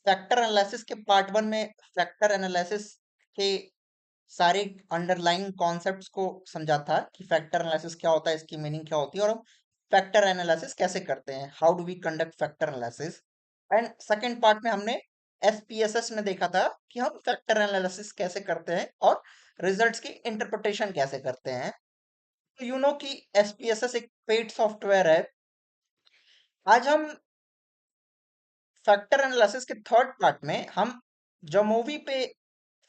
Factor analysis के part one में factor analysis के सारे अंडरलाइंग कॉन्सेप्ट्स को समझा था कि फैक्टर एनालिसिस क्या होता है, इसकी मीनिंग क्या होती है और हम फैक्टर एनालिसिस कैसे करते हैं, how do we conduct factor analysis. And second part में हमने एसपीएसएस में देखा था कि हम फैक्टर एनालिसिस कैसे करते हैं और रिजल्ट्स की इंटरप्रिटेशन कैसे करते हैं। तो यू नो कि एसपीएसएस एक पेड सॉफ्टवेयर है। आज हम फैक्टर एनालिसिस के थर्ड पार्ट में हम जमोवी पे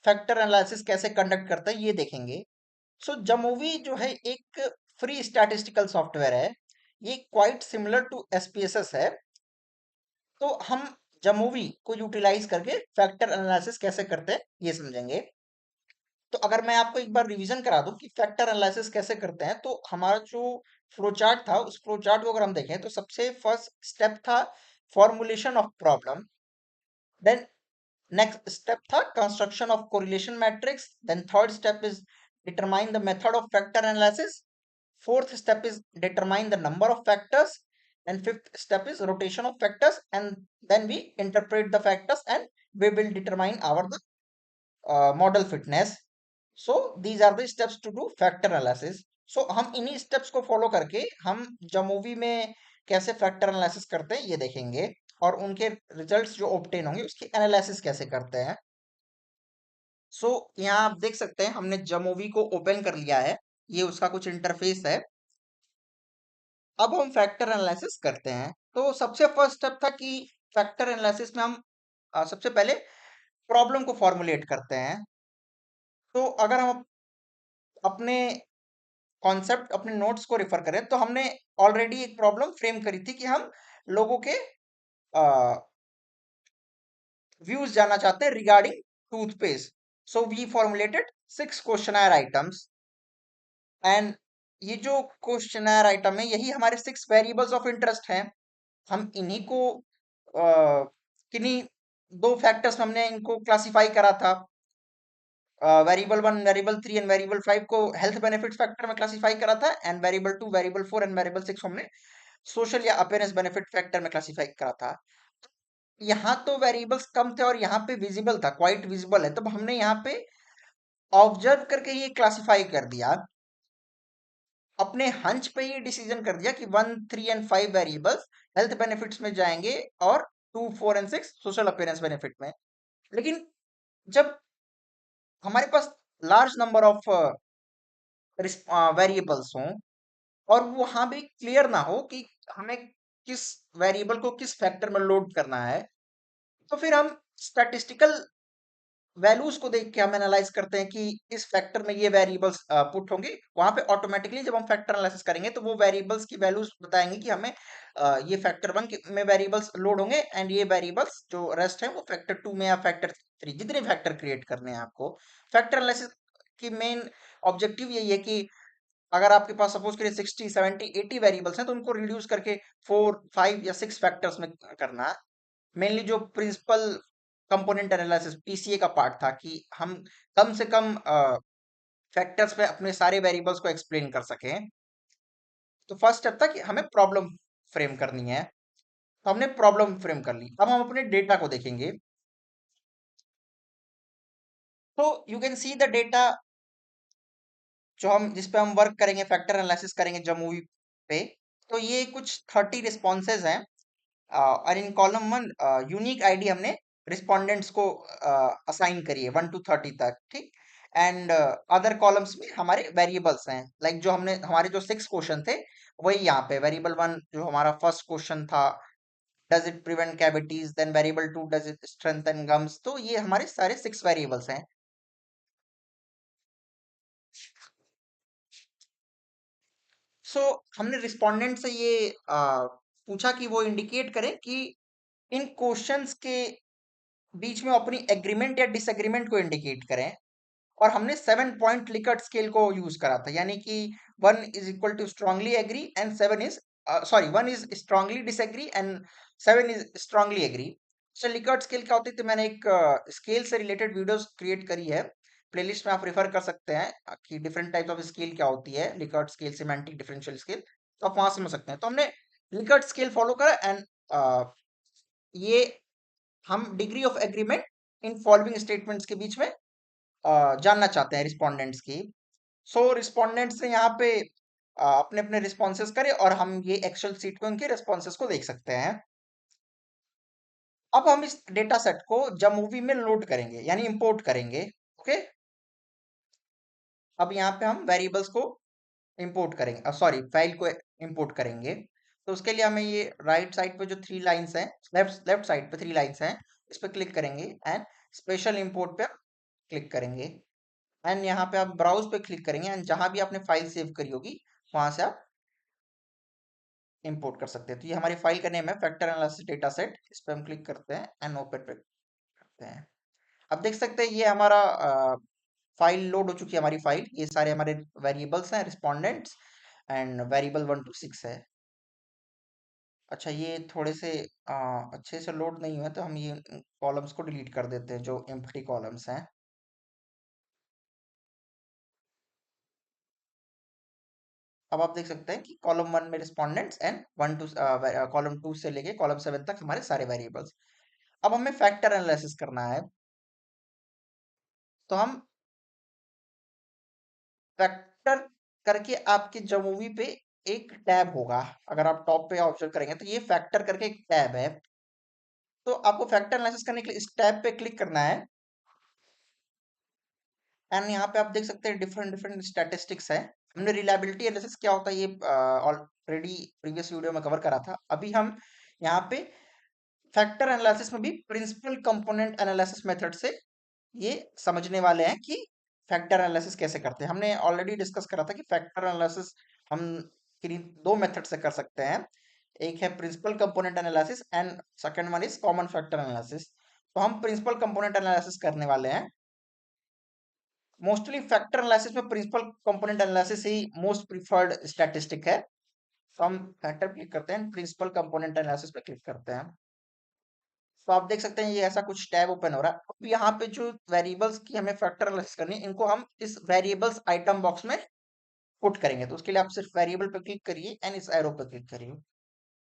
फैक्टर एनालिसिस कैसे कंडक्ट करते हैं ये देखेंगे। सो जमोवी जो है एक फ्री स्टैटिस्टिकल सॉफ्टवेयर है। ये क्वाइट सिमिलर टू एसपीएसएस है। तो हम जमोवी को यूटिलाइज करके फैक्टर एनालिसिस कैसे करते हैं ये समझेंगे। तो अगर मैं आपको एक बार रिवीजन करा दूं कि फैक्टर एनालिसिस कैसे करते हैं, तो हमारा जो फ्लो चार्ट था उस फ्लो चार्ट को अगर हम देखें तो सबसे फर्स्ट स्टेप था formulation of problem. Then next step था construction of correlation matrix. Then third step is determine the method of factor analysis. Fourth step is determine the number of factors. And fifth step is rotation of factors. And then we interpret the factors and we will determine our model fitness. So these are the steps to do factor analysis. So हम इन्हीं steps को follow करके हम जमोवी में कैसे factor analysis करते हैं ये देखेंगे और उनके results जो obtain होंगे उसकी analysis कैसे करते हैं। सो यहाँ आप देख सकते हैं हमने जमोवी को ओपन कर लिया है। ये उसका कुछ इंटरफेस है। अब हम फैक्टर एनालिसिस करते हैं। तो सबसे फर्स्ट स्टेप था कि फैक्टर एनालिसिस में हम सबसे पहले प्रॉब्लम को फॉर्मुलेट करते हैं। तो अगर हम अपने कॉन्सेप्ट अपने नोट्स को रेफर करें तो हमने ऑलरेडी एक प्रॉब्लम फ्रेम करी थी कि हम लोगों के व्यूज जानना चाहते हैं regarding toothpaste. So we formulated 6 questionnaire items. And ये जो क्वेश्चनर आइटम है यही हमारे 6 वेरिएबल्स ऑफ इंटरेस्ट हैं। हम इन्हीं को किन्हीं 2 फैक्टर्स में हमने इनको क्लासिफाई करा था। वेरिएबल 1, वेरिएबल 3 एंड वेरिएबल 5 को हेल्थ बेनिफिट फैक्टर में क्लासिफाई करा था and variable 2, variable 4 and variable 6 हमने सोशल या अपीयरेंस बेनिफिट फैक्टर में क्लासिफाई करा था। यहाँ तो वेरिएबल्स कम थे और यहाँ पे विजिबल था, क्वाइट विजिबल है, तो हमने यहाँ पे ऑब्जर्व करके ये क्लासिफाई कर दिया। अपने हंच पे ये डिसीजन कर दिया कि 1, 3 एंड 5 वेरिएबल्स हेल्थ बेनिफिट्स में जाएंगे और 2, 4 एंड 6 सोशल अपीयरेंस बेनिफिट में। लेकिन जब हमारे पास लार्ज नंबर ऑफ वेरिएबल्स हों और वो वहां भी क्लियर ना हो कि हमें किस वेरिएबल को किस फैक्टर में लोड करना है, तो फिर हम स्टैटिस्टिकल वैल्यूज को देख के हम एनालाइज करते हैं कि इस फैक्टर में ये वेरिएबल्स पुट होंगे। वहां पे ऑटोमेटिकली जब हम फैक्टर एनालिसिस करेंगे तो वो वेरिएबल्स की वैल्यूज बताएंगे कि हमें ये फैक्टर वन में वेरिएबल्स लोड होंगे एंड ये वेरिएबल्स जो रेस्ट है वो फैक्टर टू में या फैक्टर थ्री, जितने फैक्टर क्रिएट करने हैं आपको। फैक्टर एनालिसिस की मेन ऑब्जेक्टिव यही है कि अगर आपके पास सपोज करिए 60, 70, 80 वेरिएबल्स हैं तो उनको रिड्यूस करके 4, 5 या 6 फैक्टर्स में करना। मेनली जो प्रिंसिपल कंपोनेंट एनालिसिस पीसीए का पार्ट था कि हम कम से कम फैक्टर्स पे अपने सारे वेरिएबल्स को एक्सप्लेन कर सकें। तो फर्स्ट स्टेप था कि हमें प्रॉब्लम फ्रेम करनी है। तो हमने प्रॉब्लम फ्रेम कर ली। अब हम अपने डेटा को देखेंगे। तो you can see the data जो हम जिस पे हम वर्क करेंगे, फैक्टर एनालिसिस करेंगे जमूवी पे। तो ये कुछ 30 रिस्पॉन्सेज हैं। और इन कॉलम वन यूनिक आईडी हमने रिस्पोंडेंट्स को असाइन करी है 1 to 30 तक, ठीक। एंड अदर कॉलम्स में हमारे वेरिएबल्स हैं, लाइक जो हमने हमारे जो 6 क्वेश्चन थे वही यहाँ पे वेरिएबल 1 जो हमारा फर्स्ट क्वेश्चन था, does it prevent cavities, then variable 2 does it strengthen gums. तो ये हमारे सारे 6 वेरिएबल्स हैं। सो हमने रिस्पोंडेंट से ये पूछा कि वो इंडिकेट करें कि इन क्वेश्चंस के बीच में अपनी एग्रीमेंट या डिसएग्रीमेंट को इंडिकेट करें। और हमने 7 पॉइंट लिकर्ट स्केल को यूज करा था, यानी कि 1 is equal to strongly agree and 7 is sorry 1 is strongly disagree and 7 is strongly agree. तो लिकर्ट स्केल क्या होती है, तो मैंने एक स्केल से रिलेटेड वीडियोस क्रिएट करी है, प्लेलिस्ट में आप रेफर कर सकते हैं कि डिफरेंट टाइप्स ऑफ स्केल क्या होती है, Likert scale, semantic differential scale, तो आप वहां समझ सकते हैं। तो हमने लिकर्ट स्केल फॉलो करा एंड ये हम degree of agreement in following statements के बीच में जानना चाहते हैं रिस्पोंडेंट्स की। सो रिस्पोंडेंट्स ने यहाँ पे अपने अपने रिस्पॉन्सेस करे और हम ये एक्सेल सीट में उनके रिस्पॉन्सेस को देख सकते हैं। अब हम इस डेटा सेट को जब मूवी में लोड करेंगे यानी इंपोर्ट करेंगे। ओके, अब यहाँ पे हम वेरिएबल्स को इंपोर्ट करेंगे, सॉरी फाइल को इंपोर्ट करेंगे। तो उसके लिए हमें ये राइट साइड पे जो 3 लाइंस हैं, लेफ्ट साइड पे 3 लाइंस हैं, इस पे क्लिक करेंगे एंड स्पेशल इंपोर्ट पे क्लिक करेंगे एंड यहाँ पे आप ब्राउज पे क्लिक करेंगे एंड जहां भी आपने फाइल सेव करी होगी वहां से आप इंपोर्ट कर सकते हैं। तो ये हमारी फाइल का नेम है फैक्टर एनालिसिस डेटा सेट, इस पे हम क्लिक करते हैं एंड ओपन पे करते हैं। अब देख सकते हैं ये हमारा फाइल लोड हो चुकी है, हमारी फाइल, ये सारे हमारे वेरिएबल्स हैं, रिस्पोंडेंट्स एंड वेरिएबल 1 to 6 है। अच्छा, ये थोड़े से अच्छे से लोड नहीं हुए तो हम ये कॉलम्स को डिलीट कर देते हैं जो एम्प्टी कॉलम्स हैं। अब आप देख सकते हैं कि कॉलम 1 में रिस्पोंडेंट्स एंड कॉलम 2 से लेके कॉलम 7 तक हमारे सारे वेरिएबल्स। अब हमें फैक्टर एनालिसिस करना है, तो हम फैक्टर करके आपके जो मूवी पे एक टैब होगा, अगर आप टॉप पे ऑब्जर्व करेंगे तो ये फैक्टर करके एक टैब है। तो आपको फैक्टर एनालिसिस करने के लिए इस टैब पे क्लिक करना है एंड यहाँ पे आप देख सकते हैं डिफरेंट डिफरेंट स्टैटिस्टिक्स है। हमने रिलायबिलिटी एनालिसिस क्या होता है ये ऑलरेडी प्रीवियस वीडियो में कवर करा था। अभी हम यहाँ पे फैक्टर एनालिसिस में भी प्रिंसिपल कंपोनेंट एनालिसिस मेथड से ये समझने वाले हैं कि फैक्टर एनालिसिस कैसे करते हैं। हमने ऑलरेडी डिस्कस करा था कि फैक्टर एनालिसिस हम किन्हीं 2 मेथड से कर सकते हैं, एक है principal component analysis and second one is common factor analysis. तो हम प्रिंसिपल कंपोनेंट एनालिसिस करने वाले हैं। मोस्टली फैक्टर एनालिसिस में प्रिंसिपल कंपोनेंट एनालिसिस ही मोस्ट प्रिफर्ड स्टैटिस्टिक है। तो हम फैक्टर क्लिक करते हैं, प्रिंसिपल कंपोनेंट एनालिसिस पे क्लिक करते हैं। तो आप देख सकते हैं ये ऐसा कुछ टैब ओपन हो रहा है। अब यहाँ पे जो वेरिएबल्स की हमें फैक्टर एनालिसिस करनी है, इनको हम इस वेरिएबल्स आइटम बॉक्स में पुट करेंगे। तो उसके लिए आप सिर्फ वेरिएबल पे क्लिक करिए एंड इस एरो पे क्लिक करिए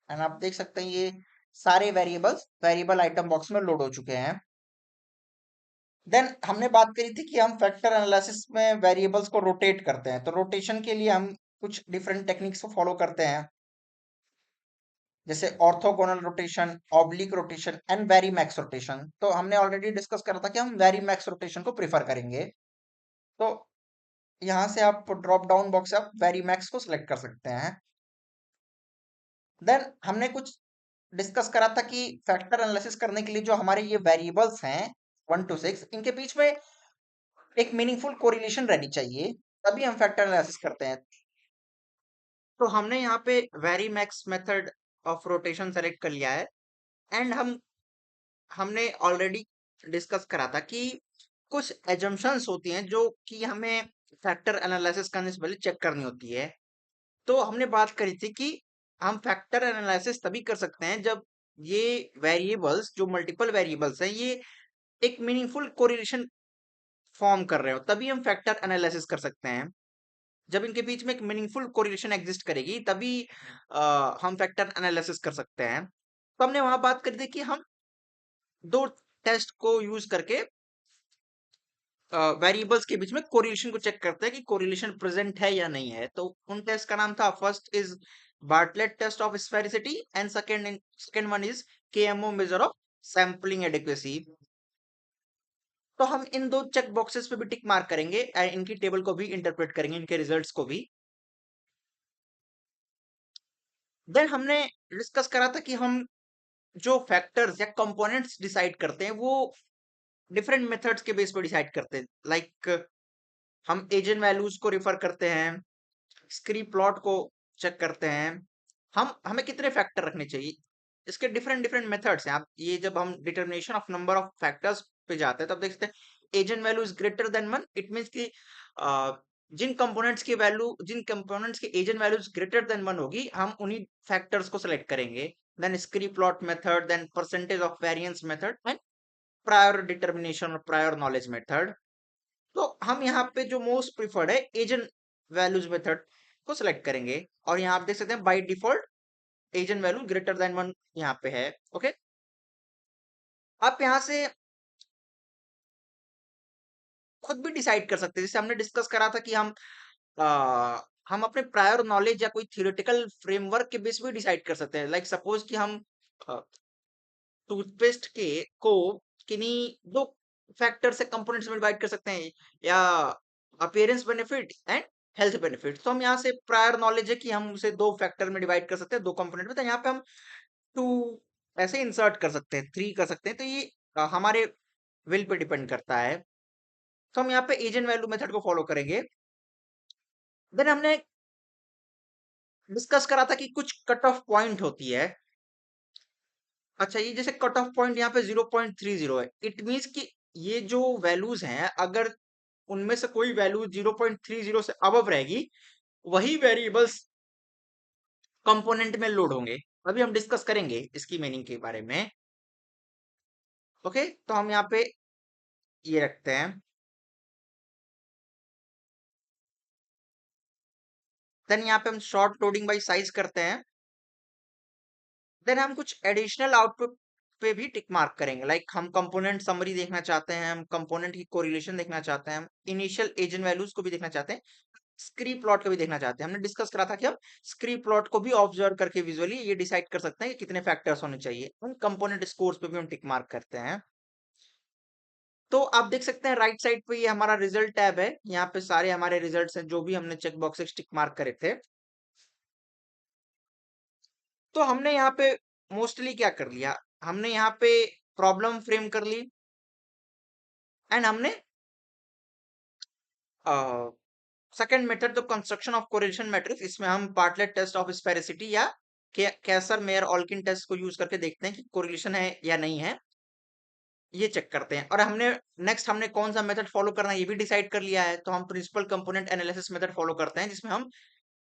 एंड आप देख सकते हैं ये सारे वेरिएबल्स वेरिएबल आइटम बॉक्स में लोड हो चुके हैं। देन हमने बात करी थी कि हम फैक्टर एनालिसिस में वेरिएबल्स को रोटेट करते हैं। तो रोटेशन के लिए हम कुछ डिफरेंट टेक्निक्स को फॉलो करते हैं, जैसे orthogonal rotation, oblique rotation and very max rotation. तो हमने ऑलरेडी डिस्कस करा था कि हम वेरी मैक्स रोटेशन को प्रेफर करेंगे। तो यहाँ से आप ड्रॉप डाउन बॉक्स से आप वेरी मैक्स को सिलेक्ट कर सकते हैं। देन हमने कुछ डिस्कस करा था कि फैक्टर एनालिसिस करने के लिए जो हमारे ये वेरिएबल्स हैं 1 to 6, इनके बीच में एक मीनिंगफुल कोरिलेशन रहनी चाहिए, तभी हम फैक्टर एनालिसिस करते हैं। तो हमने यहाँ पे very max method of rotation select कर लिया है एंड हमने ऑलरेडी डिस्कस करा था कि कुछ एजम्पशंस होती हैं जो कि हमें फैक्टर एनालिसिस करने से पहले चेक करनी होती है। तो हमने बात करी थी कि हम फैक्टर एनालिसिस तभी कर सकते हैं जब ये वेरिएबल्स, जो मल्टीपल वेरिएबल्स हैं, ये एक मीनिंगफुल कोरिलेशन फॉर्म कर रहे हो, तभी हम फैक्टर एनालिसिस कर सकते हैं। जब इनके बीच में एक मीनिंगफुल कोरिलेशन एग्जिस्ट करेगी तभी हम फैक्टर एनालिसिस कर सकते हैं। तो हमने वहां बात करी थी कि हम 2 टेस्ट को यूज करके वेरिएबल्स के बीच में कोरिलेशन को चेक करते हैं कि कोरिलेशन प्रेजेंट है या नहीं है। तो उन टेस्ट का नाम था, first is Bartlett test of sphericity and second one is KMO measure of sampling adequacy. तो हम इन 2 चेक बॉक्सेस पे भी टिक मार्क करेंगे एंड इनकी टेबल को भी इंटरप्रेट करेंगे, इनके रिजल्ट्स को भी। देन हमने डिस्कस करा था कि हम जो फैक्टर्स या कंपोनेंट्स डिसाइड करते हैं वो डिफरेंट मेथड्स के बेस पर डिसाइड करते हैं। लाइक हम एजेंट वैल्यूज को रिफर करते हैं, स्क्री प्लॉट को चेक करते हैं, हम हमें कितने फैक्टर रखने चाहिए, इसके डिफरेंट डिफरेंट मेथड्स हैं। आप ये जब हम determination of number of factors पे जाते हैं तब देखते हैं eigen value is greater than 1, it means कि जिन कंपोनेंट्स की एजेंट वैल्यूज ग्रेटर देन 1 होगी हम उन्हीं फैक्टर्स को सिलेक्ट करेंगे। Then scree plot method, then percentage of variance method and prior determination और प्रायर नॉलेज मेथड। तो हम यहाँ पे जो मोस्ट प्रिफर्ड है एजेंट वैल्यूज मेथड को सिलेक्ट करेंगे और यहाँ आप देख सकते हैं by default agent value greater than 1 यहाँ पे है। ओके, आप यहाँ से खुद भी डिसाइड कर सकते हैं, जैसे हमने डिस्कस करा था कि हम अपने प्रायर नॉलेज या कोई थियोरेटिकल फ्रेमवर्क के बेस पे डिसाइड कर सकते हैं। लाइक सपोज कि हम टूथपेस्ट के को किन्हीं दो फैक्टर से कंपोनेंट्स में डिवाइड कर सकते हैं, या appearance benefit and health benefit. तो हम यहाँ से प्रायर नॉलेज है कि हम उसे दो फैक्टर में डिवाइड कर सकते हैं, दो कंपोनेंट में। तो यहाँ पे हम टू ऐसे इंसर्ट कर सकते हैं, थ्री कर सकते हैं। तो ये हमारे विल पे डिपेंड करता है। तो हम यहाँ पे एजेंट वैल्यू मेथड को फॉलो करेंगे। देन हमने डिस्कस करा था कि कुछ कट ऑफ पॉइंट होती है। अच्छा, ये जैसे कट ऑफ पॉइंट यहाँ पे 0.30 है, इट मीन्स कि ये जो वैल्यूज हैं, अगर उनमें से कोई वैल्यू 0.30 से अबव रहेगी, वही वेरिएबल्स कंपोनेंट में लोड होंगे। अभी हम डिस्कस करेंगे इसकी मीनिंग के बारे में। ओके, तो हम यहाँ पे ये रखते हैं। देन यहाँ पे हम शॉर्ट लोडिंग बाई साइज करते हैं। देन हम कुछ एडिशनल आउटपुट पे भी टिक मार्क करेंगे। लाइक हम कंपोनेंट समरी देखना चाहते हैं, हम कंपोनेंट की कोरिलेशन देखना चाहते हैं, हम इनिशियल एजेंट वैल्यूज को भी देखना चाहते हैं, स्क्री प्लॉट को भी देखना चाहते हैं। हमने डिस्कस करा था कि हम स्क्री प्लॉट को भी ऑब्जर्व करके विजुअली ये डिसाइड कर सकते हैं कि कितने फैक्टर्स होने चाहिए। उन कंपोनेंट स्कोर्स पे भी हम टिक मार्क करते हैं। तो आप देख सकते हैं राइट साइड पे ये हमारा रिजल्ट टैब है। यहाँ पे सारे हमारे रिजल्ट्स हैं जो भी हमने चेक बॉक्सेस टिक मार्क करे थे। तो हमने यहाँ पे मोस्टली क्या कर लिया, हमने यहाँ पे प्रॉब्लम फ्रेम कर ली, एंड हमने second method the construction of correlation matrix, इसमें हम पार्टलेट टेस्ट ऑफ स्पेरिसिटी या कैसर मेयर ऑल्किन टेस्ट को यूज करके देखते हैं कि कोरिलेशन है या नहीं है, ये चेक करते हैं। और हमने नेक्स्ट हमने कौन सा मेथड फॉलो करना है ये भी डिसाइड कर लिया है। तो हम principal component analysis method follow करते हैं, जिसमें हम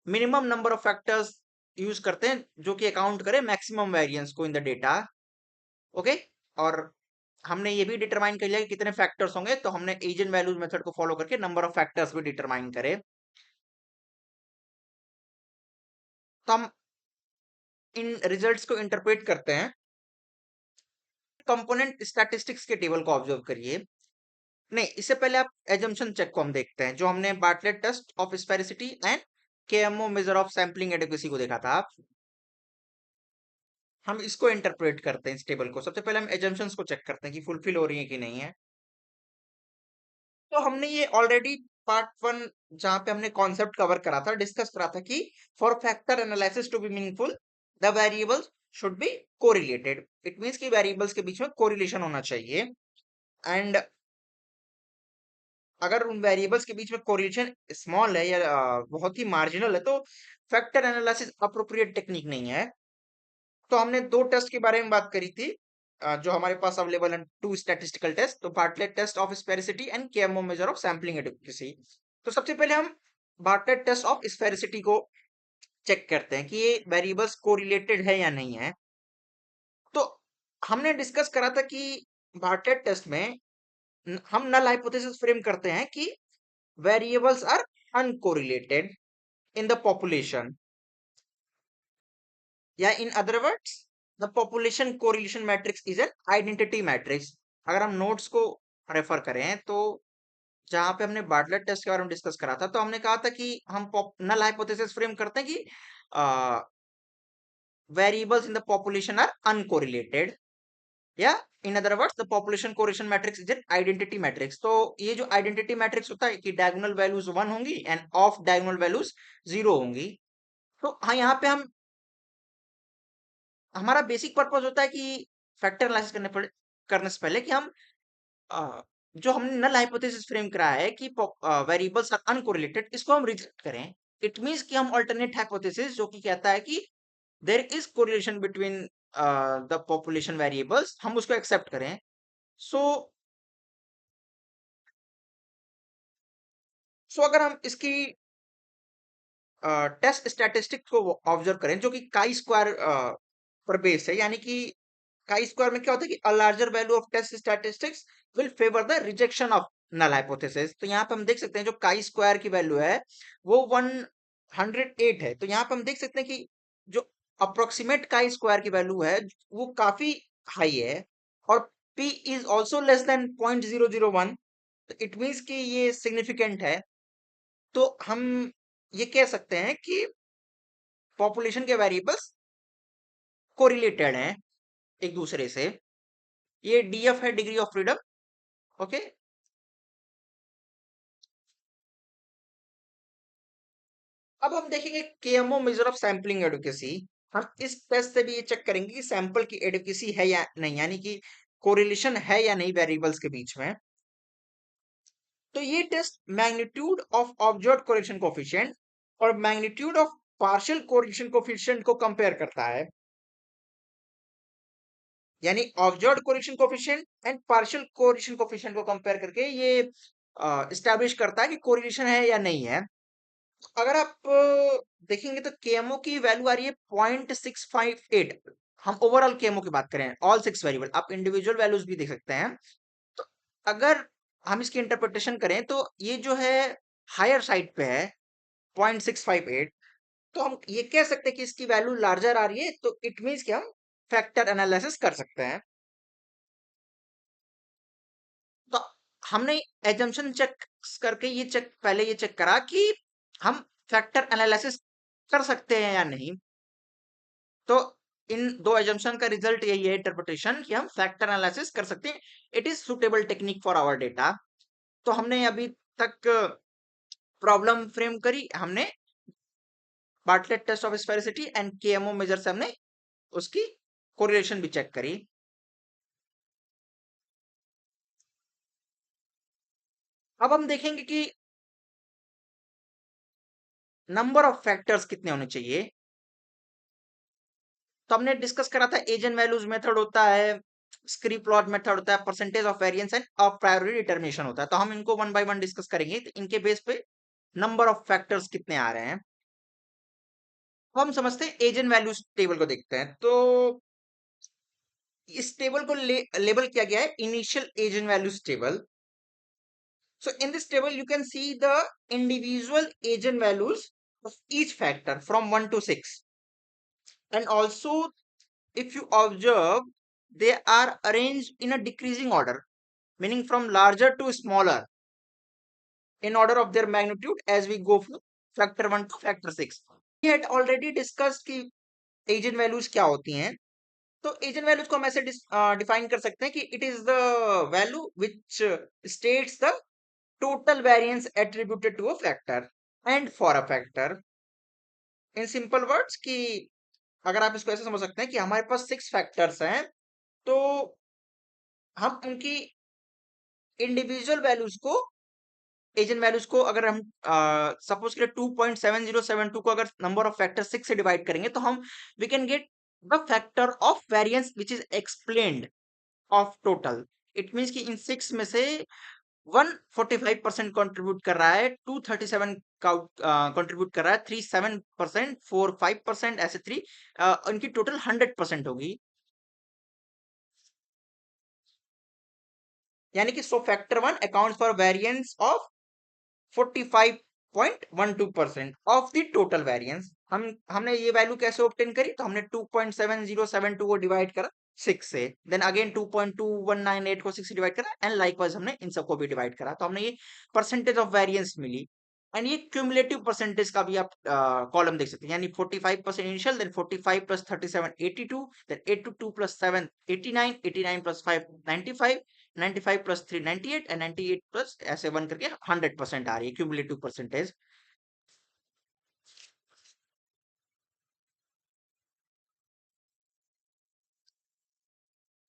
minimum number of factors use करते हैं जो कि अकाउंट करे मैक्सिमम वेरिएंस को इन द डेटा। ओके, और हमने ये भी डिटरमाइन कर लिया कि कितने फैक्टर्स होंगे, तो हमने एजेंट वैल्यूज मेथड को फॉलो करके नंबर ऑफ फैक्टर्स भी डिटरमाइन करे। तो हम इन रिजल्ट्स को इंटरप्रेट करते हैं। कंपोनेंट स्टैटिस्टिक्स के टेबल को ऑब्जर्व करिए। नहीं, इससे पहले आप एजम्पशन चेक को हम देखते हैं, जो हमने Bartlett test of sphericity and KMO measure of sampling adequacy को देखा था। हम इसको इंटरप्रेट करते हैं इस टेबल को। सबसे पहले हम एजम्पशंस को चेक करते हैं कि फुलफिल हो रही है कि नहीं है। तो हमने ये ऑलरेडी पार्ट वन, जहां पे हमने कॉन्सेप्ट कवर करा था, डिस्कस करा था कि for factor analysis to be meaningful the variables should be correlated. It means कि वेरिएबल्स के बीच में कोरिलेशन होना चाहिए। एंड अगर उन वेरिएबल्स के बीच में कोरिलेशन स्मॉल है या बहुत ही मार्जिनल है, तो फैक्टर एनालिसिस अप्रोप्रिएट टेक्निक नहीं है। तो हमने दो टेस्ट के बारे में बात करी थी, जो हमारे पास अवेलेबल है, टू स्टैटिस्टिकल टेस्ट, तो Bartlett test of sphericity and KMO measure of sampling adequacy. तो सबसे पहले हम बार्टलेट टेस्ट ऑफ स्पेरिसिटी को चेक करते हैं कि ये वेरिएबल्स कोरिलेटेड है या नहीं है। तो हमने डिस्कस करा था कि बार्टलेट टेस्ट में हम नल हाइपोथेसिस फ्रेम करते हैं कि variables are uncorrelated in the population, या in other words the population correlation matrix is an identity matrix. अगर हम नोट्स को रेफर करें, तो जहां पे हमने बार्टलेट टेस्ट के बारे में डिस्कस करा था, तो हमने कहा था कि हम नल हाइपोथेसिस फ्रेम करते हैं कि variables in the population are uncorrelated, या in other words the population correlation matrix is an identity matrix. तो ये जो आइडेंटिटी मैट्रिक्स होता है कि डायगोनल वैल्यूज 1 होंगी एंड ऑफ डायगोनल वैल्यूज 0 होंगी। तो हाँ, यहाँ पे हम हमारा बेसिक पर्पस होता है कि फैक्टर एनालिसिस करने से पहले कि हम अ, जो हमने नल हाइपोथेसिस फ्रेम करा है कि वेरिएबल्स आर अनकोरिलेटेड, इसको हम रिजेक्ट करें। इट मींस कि हम अल्टरनेट हाइपोथेसिस जो कि कहता है कि there is correlation between the population variables, हम उसको एक्सेप्ट करें। सो अगर हम इसकी टेस्ट स्टैटिस्टिक्स को ऑब्जर्व करें, जो कि काई स्क्वायर पर बेस्ड है, यानी कि काई स्क्वायर में क्या होता है कि a larger value of test statistics will favour the rejection of null hypothesis. तो यहाँ पे हम देख सकते हैं जो काई स्क्वायर की वैल्यू है वो 108 है। तो यहाँ पे हम देख सकते हैं कि जो अप्रोक्सीमेट काई स्क्वायर की वैल्यू है वो काफी हाई है, और p is also less than 0.001, तो इट मीन्स कि ये सिग्निफिकेंट है। तो हम ये कह सकते हैं कि पॉपुलेशन के वेरिएबल्स कोरिलेटेड हैं एक दूसरे से। ये डीएफ है, डिग्री ऑफ फ्रीडम। ओके, अब हम देखेंगे केएमओ मेजर ऑफ सैम्पलिंग एडुकेसी। हम इस टेस्ट से भी ये चेक करेंगे कि सैंपल की एडुकेसी है या नहीं, यानी कि कोरिलेशन है या नहीं वेरिएबल्स के बीच में। तो ये test magnitude of observed correlation coefficient और magnitude of partial correlation coefficient को कंपेयर करता है, यानी observed correlation coefficient and partial correlation coefficient को कंपेयर करके ये एस्टैब्लिश करता है कि कोरिलेशन है या नहीं है। अगर आप देखेंगे तो केएमओ की वैल्यू आ रही है 0.658। हम ओवरऑल केएमओ की बात करें, ऑल 6 वेरिएबल, आप इंडिविजुअल वैल्यूज भी देख सकते हैं। तो अगर हम इसकी इंटरप्रिटेशन करें तो ये जो है हायर साइड पे है 0.658, तो हम ये कह सकते हैं कि इसकी वैल्यू लार्जर आ रही है, तो इट मीन्स कि हम फैक्टर एनालिसिस कर सकते हैं। तो हमने एजम्पशन चेक करके ये चेक पहले ये चेक करा कि हम फैक्टर एनालिसिस कर सकते हैं या नहीं। तो इन दो एजम्पशन का रिजल्ट यही है, इंटरप्रिटेशन, कि हम फैक्टर एनालिसिस कर सकते हैं। It is suitable technique for our data. तो हमने अभी तक प्रॉब्लम फ्रेम करी, हमने Bartlett test of sphericity and KMO measure से हमने उसकी कोरिलेशन भी चेक करी। अब हम देखेंगे कि नंबर ऑफ फैक्टर्स कितने होने चाहिए। तो हमने डिस्कस करा था एजेंट वैल्यूज मेथड होता है, स्क्री प्लॉट मेथड होता है, percentage of variance end of priority determination होता है। तो हम इनको वन बाय वन डिस्कस करेंगे, तो इनके बेस पे नंबर ऑफ फैक्टर्स कितने आ रहे हैं। तो हम समझते हैं एजेंट वैल्यूज टेबल को देखते हैं। तो इस टेबल को लेबल किया गया है initial agent values table. So in this table, you can see the individual agent values of each factor from 1 to 6. And also, if you observe, they are arranged in a decreasing order, meaning from larger to smaller in order of their magnitude as we go from factor 1 to factor 6. We had already discussed कि agent values क्या होती हैं। तो agent values को हम ऐसे define कर सकते हैं कि it is the value which states the total variance attributed to a factor and for a factor। in simple words कि अगर आप इसको ऐसे समझ सकते हैं कि हमारे पास 6 फैक्टर्स हैं, तो हम उनकी इंडिविजुअल वैल्यूज को, एजेंट वैल्यूज को, अगर हम सपोज के लिए 2.7072 को अगर नंबर ऑफ फैक्टर 6 से डिवाइड करेंगे, तो हम we can get the factor of variance which is explained of total. It means कि इन 6 में से 145% कंट्रीब्यूट कर रहा है, 237 कंट्रीब्यूट कर रहा है, 37%, 45%, ऐसे 3 उनकी टोटल 100% होगी। यानी कि so factor 1 accounts for variance of 45.12% of the total variance. हमने ये वैल्यू कैसे ऑब्टेन करी, तो हमने 2.7072 को डिवाइड करा 6 से, देन अगेन 2.2198 को 6 से डिवाइड करा, एंड लाइकवाइज हमने इन सबको भी डिवाइड करा, तो हमने ये परसेंटेज ऑफ वेरिएंस मिली। एंड ये क्यूमुलेटिव परसेंटेज का भी आप कॉलम देख सकते हैं, यानी 45% initial, then 45 plus 37 82, then 82 plus 7 89, 89 plus 5 95, 95 plus 3 98, and 98 plus ऐसे 1 करके 100% आ रही है क्यूमुलेटिव परसेंटेज।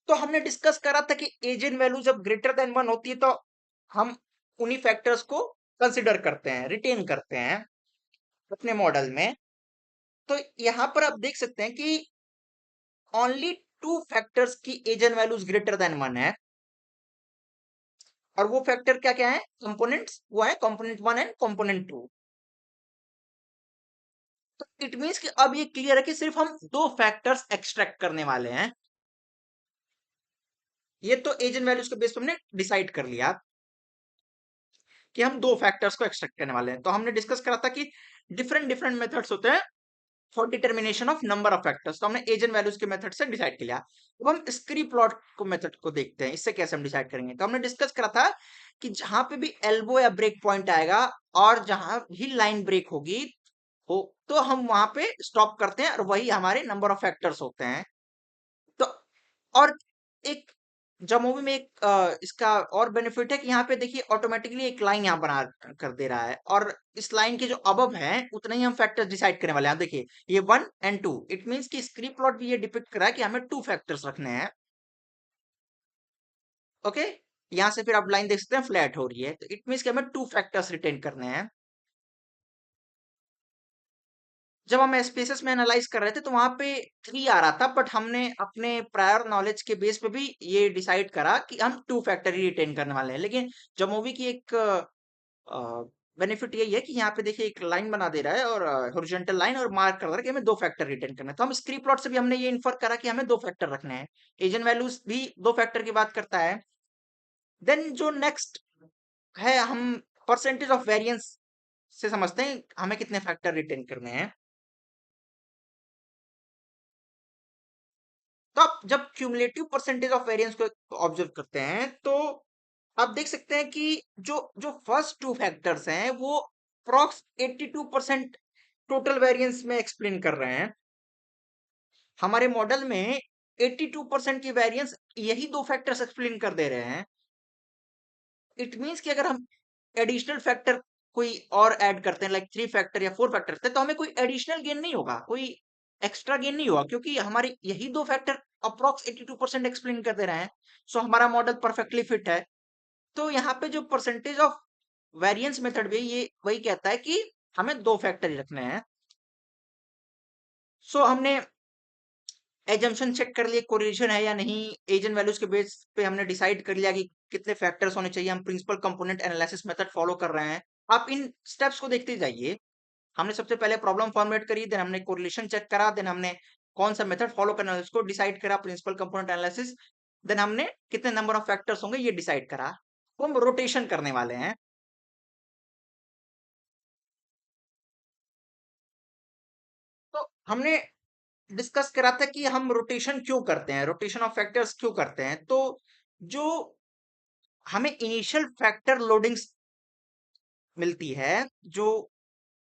तो हमने डिस्कस करा था कि एजेंट वैल्यू जब ग्रेटर देन 1 होती है, तो हम उन्हीं फैक्टर्स को कंसिडर करते हैं, रिटेन करते हैं अपने मॉडल में। तो यहां पर आप देख सकते हैं कि ओनली 2 फैक्टर्स की एजेंट वैल्यूज ग्रेटर देन 1 है, और वो फैक्टर क्या क्या है, कंपोनेंट्स वो है कंपोनेंट 1 एंड कंपोनेंट 2। तो इट मींस कि अब ये क्लियर है कि सिर्फ हम दो फैक्टर्स एक्सट्रैक्ट करने वाले हैं। ये तो एजेंट वैल्यूज के बेस पर हमने डिसाइड कर लिया कि हम दो फैक्टर्स को एक्सट्रैक्ट करने वाले हैं। तो हमने डिस्कस करा था कि डिफरेंट डिफरेंट मेथड्स होते हैं for determination of number of factors. तो हमने एज एंड वैल्यूज के मेथड से डिसाइड कर लिया। अब हम स्क्री प्लॉट को मेथड को देखते हैं, इससे कैसे हम डिसाइड करेंगे। तो हमने डिस्कस करा था कि जहां पे भी एल्बो या ब्रेक पॉइंट आएगा और जहां भी लाइन ब्रेक होगी हो तो हम वहां पे स्टॉप करते हैं और वही हमारे नंबर ऑफ फैक्टर्स होते हैं। तो और एक जब मूवी में एक इसका और बेनिफिट है कि यहाँ पे देखिए ऑटोमेटिकली एक लाइन यहाँ बना कर दे रहा है और इस लाइन के जो अबव है उतने ही हम फैक्टर्स डिसाइड करने वाले हैं। देखिए ये 1 और 2, इट मींस कि स्क्रीन प्लॉट भी ये डिपिक्ट कर रहा है कि हमें 2 फैक्टर्स रखने हैं। ओके, यहाँ से फिर आप लाइन देख सकते हैं फ्लैट हो रही है, तो इट मींस कि हमें 2 फैक्टर्स रिटेन करने हैं। जब हम स्पेसेस में एनालाइज कर रहे थे तो वहां पे 3 आ रहा था, बट हमने अपने प्रायर नॉलेज के बेस पे भी ये डिसाइड करा कि हम 2 फैक्टर ही रिटेन करने वाले हैं। लेकिन जब मूवी की एक बेनिफिट यही है कि यहाँ पे देखिए एक लाइन बना दे रहा है और हॉरिजॉन्टल लाइन और मार्क कर रहा है कि हमें 2 फैक्टर रिटेन करना है। तो हम स्क्रीन प्लॉट से भी हमने ये इन्फर करा कि हमें 2 फैक्टर रखने हैं। एजन वैल्यूज भी 2 फैक्टर की बात करता है। देन जो नेक्स्ट है, हम परसेंटेज ऑफ वेरिएंस से समझते हैं हमें कितने फैक्टर रिटेन करने हैं। तो आप जब क्यूमुलेटिव परसेंटेज ऑफ वेरिएंस को ऑब्जर्व करते हैं तो आप देख सकते हैं कि जो जो फर्स्ट 2 फैक्टर्स हैं वो अप्रॉक्स 82% टोटल वेरिएंस में एक्सप्लेन कर रहे हैं। हमारे मॉडल में 82% की वेरिएंस यही 2 फैक्टर्स एक्सप्लेन कर दे रहे हैं। इट मींस कि अगर हम एडिशनल फैक्टर कोई और ऐड करते हैं लाइक 3 फैक्टर या 4 फैक्टर करते हैं तो हमें कोई एडिशनल गेन नहीं होगा, कोई एक्स्ट्रा गेन नहीं होगा, क्योंकि हमारे यही 2 फैक्टर अप्रॉक्स 82% एक्सप्लेन कर दे रहे हैं। सो हमारा मॉडल परफेक्टली फिट है। तो यहाँ पे जो परसेंटेज ऑफ वेरिएंस मेथड भी ये वही कहता है कि हमें 2 फैक्टर ही रखने हैं। सो हमने एजम्पशन चेक कर लिए कोरिलेशन है या नहीं, एजन वैल्यूज के बेस पे हमने डिसाइड कर लिया कि कितने फैक्टर्स होने चाहिए। हम principal component analysis method follow कर रहे हैं। आप इन स्टेप्स को देखते जाइए। हमने सबसे पहले प्रॉब्लम फॉर्मुलेट करी, देन हमने कोरिलेशन चेक करा, देन हमने कौन सा मेथड फॉलो करना है उसको डिसाइड करा, प्रिंसिपल कंपोनेंट एनालिसिस, देन हमने कितने नंबर ऑफ फैक्टर्स होंगे ये डिसाइड करा। तो हम रोटेशन करने वाले हैं। तो हमने डिस्कस करा था कि हम रोटेशन क्यों करते हैं, रोटेशन ऑफ फैक्टर्स क्यों करते हैं। तो जो हमें इनिशियल फैक्टर लोडिंग्स मिलती है, जो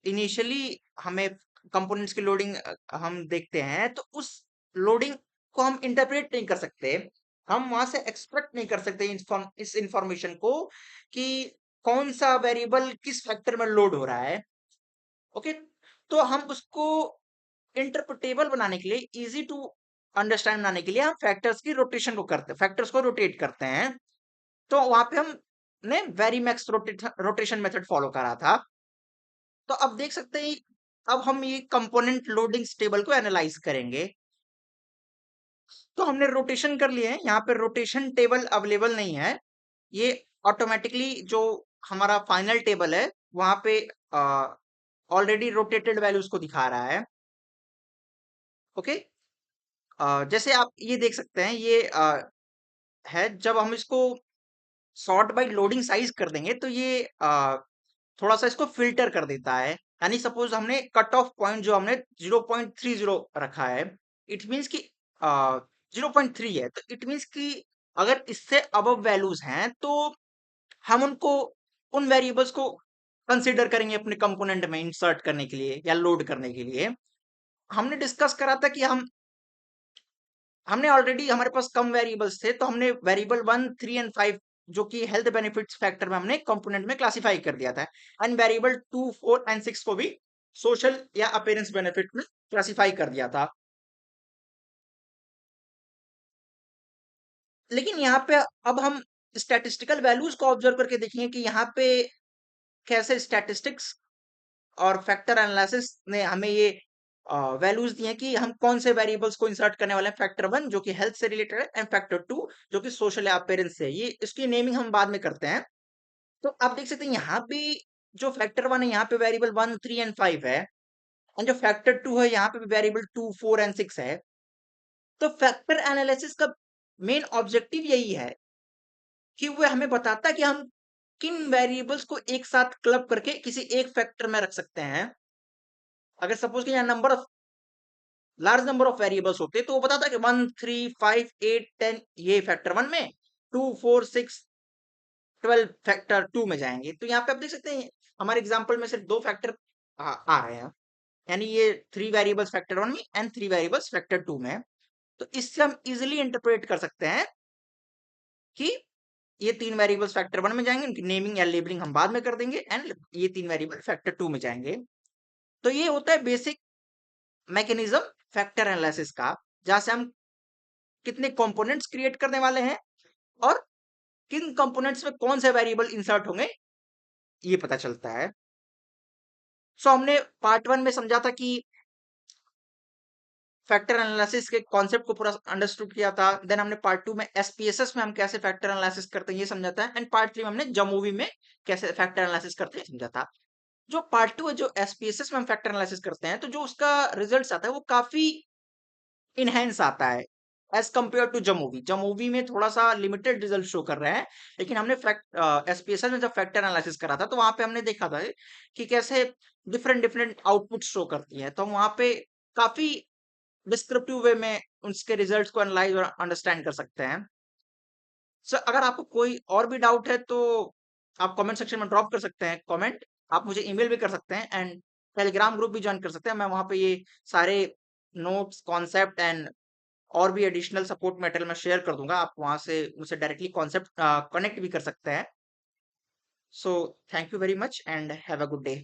इनिशियली हमें कंपोनेंट्स की लोडिंग हम देखते हैं, तो उस लोडिंग को हम इंटरप्रेट नहीं कर सकते। हम वहां से एक्सपेक्ट नहीं कर सकते इस इंफॉर्मेशन को कि कौन सा वेरिएबल किस फैक्टर में लोड हो रहा है। ओके, तो हम उसको इंटरप्रेटेबल बनाने के लिए, इजी टू अंडरस्टैंड बनाने के लिए हम फैक्टर्स की रोटेशन को करते हैं, फैक्टर्स को रोटेट करते हैं। तो वहां पे हमने वेरीमैक्स रोटेशन मेथड फॉलो करा था। तो अब देख सकते हैं, अब हम ये कंपोनेंट लोडिंग्स टेबल को एनालाइज करेंगे। तो हमने रोटेशन कर लिए हैं, यहाँ पे रोटेशन टेबल अवेलेबल नहीं है। ये ऑटोमेटिकली जो हमारा फाइनल टेबल है वहां पे ऑलरेडी रोटेटेड वैल्यूज को दिखा रहा है। ओके, जैसे आप ये देख सकते हैं, ये है जब हम इसको सॉर्ट बाय लोडिंग साइज कर देंगे तो ये थोड़ा सा इसको फिल्टर कर देता है। यानी सपोज हमने कट ऑफ पॉइंट जो हमने 0.30 रखा है, इट मींस कि 0.3 है, तो इट मींस कि अगर इससे अबव वैल्यूज हैं तो हम उनको उन वेरिएबल्स को कंसिडर करेंगे अपने कंपोनेंट में इंसर्ट करने के लिए या लोड करने के लिए। हमने डिस्कस करा था कि हमने ऑलरेडी हमारे पास कम वेरिएबल्स थे, तो हमने वेरिएबल 1, 3 एंड 5 जो कि हेल्थ बेनिफिट्स फैक्टर में हमने कंपोनेंट में क्लासिफाई कर दिया था, एंड वेरिएबल 2, 4 एंड 6 को भी सोशल या अपीयरेंस बेनिफिट में क्लासिफाई कर दिया था। लेकिन यहाँ पे अब हम स्टैटिस्टिकल वैल्यूज को ऑब्जर्व करके देखेंगे कि यहाँ पे कैसे स्टैटिस्टिक्स और फैक्टर एनालिसिस ने हमें ये वैल्यूज दी हैं कि हम कौन से वेरिएबल्स को इंसर्ट करने वाले हैं। फैक्टर 1 जो कि हेल्थ से रिलेटेड है, एंड फैक्टर 2 जो कि सोशल या अपीयरेंस से है। ये इसकी नेमिंग हम बाद में करते हैं। तो आप देख सकते हैं यहाँ भी जो फैक्टर 1 है यहाँ पे वेरिएबल 1, 3 एंड 5 है, एंड जो फैक्टर 2 है यहाँ पे भी वेरिएबल 2, 4 एंड 6 है। तो फैक्टर एनालिसिस का मेन ऑब्जेक्टिव यही है कि वो हमें बताता है कि हम किन वेरिएबल्स को एक साथ क्लब करके किसी एक फैक्टर में रख सकते हैं। अगर सपोज कि यहाँ number of large number of variables होते तो वो बताता कि 1 3 5 8 10 ये फैक्टर 1 में, 2 4 6 12 फैक्टर 2 में जाएंगे। तो यहाँ पे आप देख सकते हैं हमारे एग्जांपल में सिर्फ दो फैक्टर आ रहे हैं, यानी ये 3 वेरिएबल्स फैक्टर 1 में एंड 3 वेरिएबल्स फैक्टर 2 में है। तो इससे हम इजिली इंटरप्रेट कर सकते हैं कि ये 3 वेरिएबल्स फैक्टर 1 में जाएंगे, उनकी नेमिंग या लेबलिंग हम बाद में कर देंगे, एंड ये 3 वेरिएबल फैक्टर 2 में जाएंगे। तो ये होता है बेसिक मैकेनिज्म फैक्टर एनालिसिस का, जहां से हम कितने कंपोनेंट्स क्रिएट करने वाले हैं और किन कंपोनेंट्स में कौन से वेरिएबल इंसर्ट होंगे ये पता चलता है। सो हमने पार्ट 1 में समझा था कि फैक्टर एनालिसिस के कॉन्सेप्ट को पूरा अंडरस्टूड किया था। देन हमने पार्ट 2 में एसपीएसएस में हम कैसे फैक्टर एनालिसिस करते हैं ये समझा था, एंड पार्ट 3 में हमने जमूवी में कैसे फैक्टर एनालिसिस करते हैं समझा था। जो पार्ट 2 है, जो एसपीएसएस में हम फैक्टर एनालिसिस करते हैं, तो जो उसका रिजल्ट आता है वो काफी इनहेंस आता है एज कंपेयर टू जमूवी। जमूवी में थोड़ा सा लिमिटेड रिजल्ट शो कर रहे हैं, लेकिन हमने फैक्ट एसपीएसएस में जब फैक्टर एनालिसिस करा था तो वहां पे हमने देखा था कि कैसे डिफरेंट डिफरेंट आउटपुट शो करती है। तो हम वहां पे काफी डिस्क्रिप्टिव वे में उसके रिजल्ट्स को एनालाइज और अंडरस्टैंड कर सकते हैं। सर अगर आपको कोई और भी डाउट है तो आप कमेंट सेक्शन में ड्रॉप कर सकते हैं कमेंट। आप मुझे ईमेल भी कर सकते हैं, एंड टेलीग्राम ग्रुप भी ज्वाइन कर सकते हैं। मैं वहां पे ये सारे नोट्स कॉन्सेप्ट एंड और भी एडिशनल सपोर्ट मटेरियल मैं शेयर कर दूंगा। आप वहां से मुझसे डायरेक्टली कॉन्सेप्ट कनेक्ट भी कर सकते हैं। So thank you very much and have a good day.